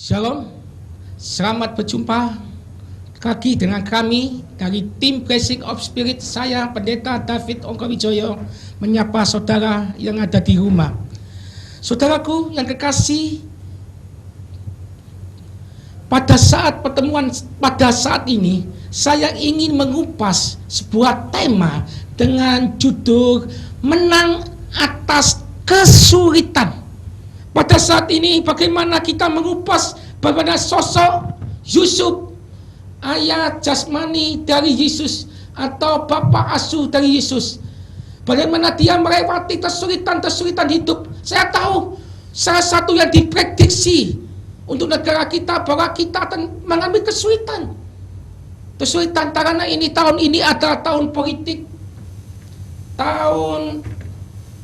Shalom, selamat berjumpa lagi dengan kami dari tim Blessing of Spirit. Saya Pendeta David Ongkowijoyo menyapa saudara yang ada di rumah. Saudaraku yang kekasih, pada saat pertemuan pada saat ini saya ingin mengupas sebuah tema dengan judul menang atas kesulitan. Pada saat ini bagaimana kita mengupas bagaimana sosok Yusuf, ayah jasmani dari Yesus atau bapak asuh dari Yesus. Bagaimana dia melewati kesulitan-kesulitan hidup. Saya tahu salah satu yang diprediksi untuk negara kita bahwa kita akan mengalami kesulitan. Kesulitan karena ini tahun ini adalah tahun politik. Tahun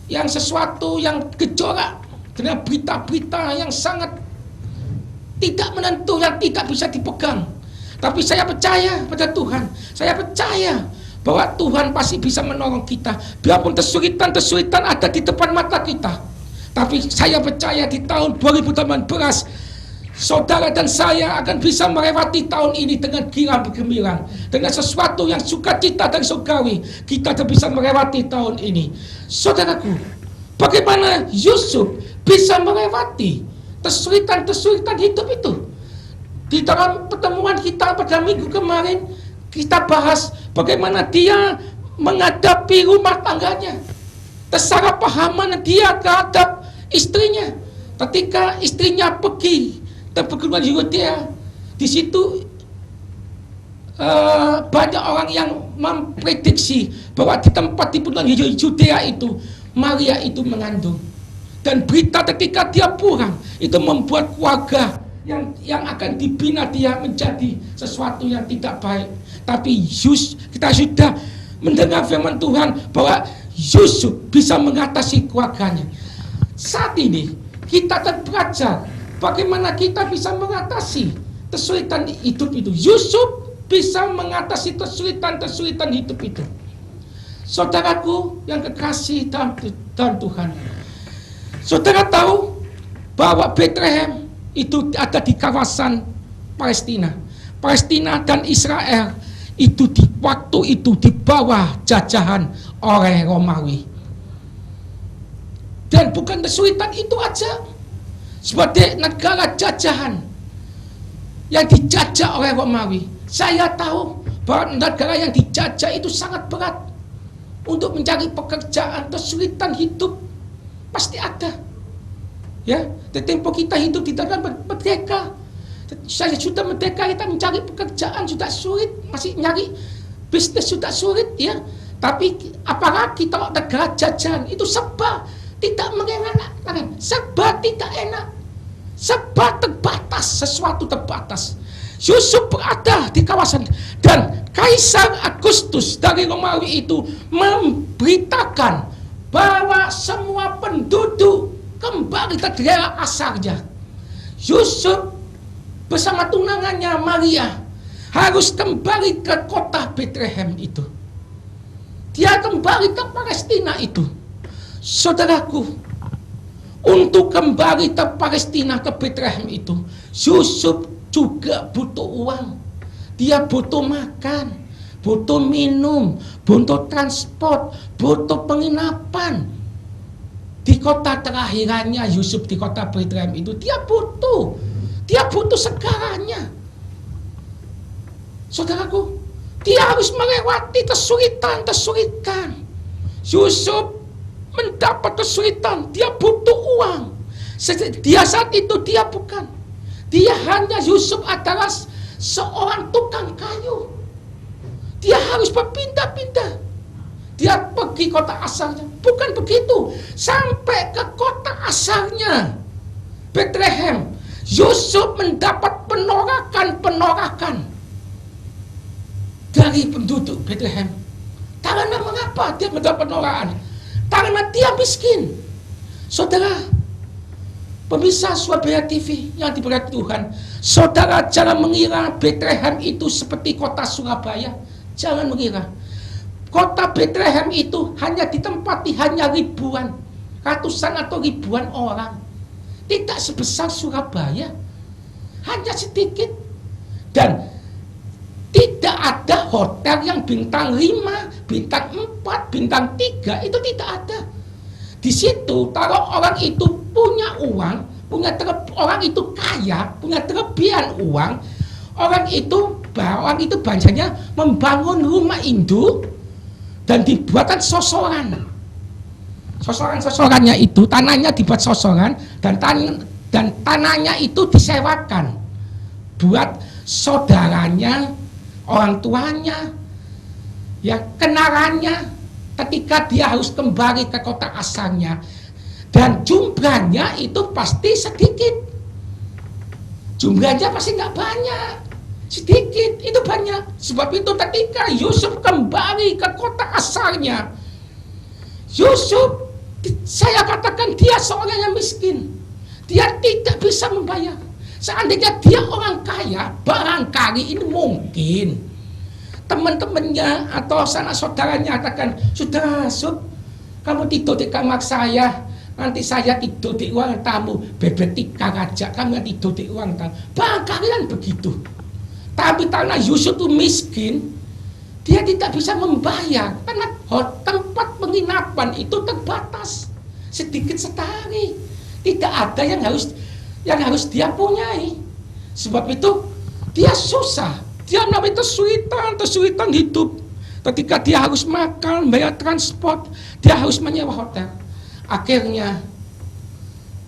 yang sesuatu yang gejolak dengan berita-berita yang sangat tidak menentu, yang tidak bisa dipegang. Tapi saya percaya pada Tuhan. Saya percaya bahwa Tuhan pasti bisa menolong kita. Biarpun kesulitan-kesulitan ada di depan mata kita. Tapi saya percaya di tahun 2018 saudara dan saya akan bisa melewati tahun ini dengan gembira, dengan sesuatu yang sukacita dan surgawi. Kita akan bisa melewati tahun ini. Saudaraku, bagaimana Yusuf bisa melewati kesulitan-kesulitan hidup itu? Di dalam pertemuan kita pada minggu kemarin, kita bahas bagaimana dia menghadapi rumah tangganya, kesalahpahaman dia terhadap istrinya. Ketika istrinya pergi ke perguruan Yudea, di situ banyak orang yang memprediksi bahwa di tempat di perguruan Yudea itu Maria itu mengandung. Dan berita ketika dia pulang itu membuat keluarga yang akan dibina dia menjadi sesuatu yang tidak baik. Tapi kita sudah mendengar firman Tuhan bahwa Yusuf bisa mengatasi keluarganya. Saat ini kita akan belajar bagaimana kita bisa mengatasi kesulitan hidup itu. Yusuf bisa mengatasi kesulitan-kesulitan hidup itu. Saudaraku yang kekasih dalam Tuhan, saudara tahu bahwa Bethlehem itu ada di kawasan Palestina. Palestina dan Israel itu di waktu itu di bawah jajahan oleh Romawi. Dan bukan kesulitan itu aja, sebagai negara jajahan yang dijajah oleh Romawi. Saya tahu bahwa negara yang dijajah itu sangat berat. Untuk mencari pekerjaan, kesulitan hidup pasti ada. Ya, tempo kita hidup di dalam merdeka. Saya sudah merdeka, kita mencari pekerjaan sudah sulit, masih nyari bisnis sudah sulit, ya. Tapi apalagi kalau negara jajahan itu serba tidak mengenakan, serba tidak enak, serba terbatas, sesuatu terbatas. Yusuf berada di kawasan, dan Kaisar Agustus dari Romawi itu memberitakan bahwa semua penduduk kembali ke daerah asalnya. Yusuf bersama tunangannya Maria harus kembali ke kota Bethlehem itu. Dia kembali ke Palestina itu. Saudaraku, untuk kembali ke Palestina, ke Bethlehem itu, Yusuf juga butuh uang. Dia butuh makan, butuh minum, butuh transport, butuh penginapan. Di kota terakhirnya Yusuf, di kota Bethlehem itu, dia butuh segalanya. Saudaraku, dia harus melewati kesulitan. Yusuf mendapat kesulitan, dia butuh uang. Dia saat itu dia bukan. Dia hanya, Yusuf adalah seorang tukang kayu. Dia harus berpindah-pindah. Dia pergi kota asalnya. Bukan begitu. Sampai ke kota asalnya, Bethlehem, Yusuf mendapat penolakan penorakan dari penduduk Bethlehem. Karena mengapa dia mendapat penolakan? Karena dia miskin. Saudara, pemirsa Surabaya TV yang diberkati Tuhan, saudara jangan mengira Bethlehem itu seperti kota Surabaya. Jangan mengira. Kota Bethlehem itu hanya ditempati hanya ribuan, ratusan atau ribuan orang. Tidak sebesar Surabaya. Hanya sedikit. Dan tidak ada hotel yang bintang 5, bintang 4, bintang 3, itu tidak ada. Di situ kalau orang itu punya uang, orang itu kaya, punya kelebihan uang, orang itu biasanya membangun rumah induk dan dibuatkan sosoran. Sosorannya itu tanahnya dibuat sosoran dan tanahnya itu disewakan buat saudaranya, orang tuanya, ya kenalannya ketika dia harus kembali ke kota asalnya, dan jumlahnya itu pasti sedikit. Jumlahnya pasti nggak banyak, sedikit itu banyak. Sebab itu ketika Yusuf kembali ke kota asalnya, Yusuf, saya katakan dia seorang yang miskin, dia tidak bisa membayar. Seandainya dia orang kaya, barangkali ini mungkin teman-temannya atau sanak saudaranya katakan, sudah Sub, kamu tidur di kamar saya, nanti saya tidur di ruang tamu, bebek 3 aja, kamu tidur di ruang tamu. Barangkali kan begitu. Tapi karena Yusuf itu miskin, dia tidak bisa membayar karena tempat penginapan itu terbatas, sedikit sekali, tidak ada yang harus dia punyai. Sebab itu dia susah, dia namanya kesulitan hidup. Ketika dia harus makan, bayar transport, dia harus menyewa hotel. Akhirnya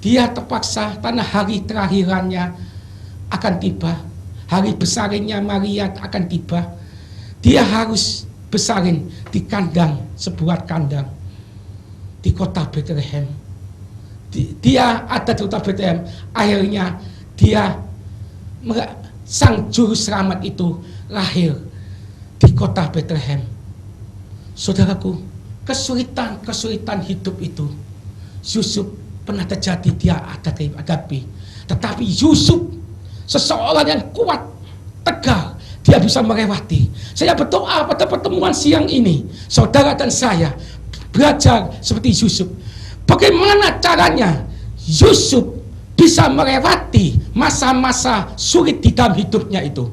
dia terpaksa karena hari terakhirannya akan tiba, hari besarinnya Maria akan tiba. Dia harus besarin di kandang, sebuah kandang di kota Bethlehem. Dia ada di kota Bethlehem. Akhirnya sang juru selamat itu lahir di kota Bethlehem. Saudaraku, kesulitan hidup itu Yusuf pernah terjadi, dia hadapi. Tetapi Yusuf seseorang yang kuat, tegar, dia bisa melewati. Saya berdoa pada pertemuan siang ini, saudara dan saya belajar seperti Yusuf. Bagaimana caranya Yusuf bisa melewati masa-masa sulit di dalam hidupnya itu.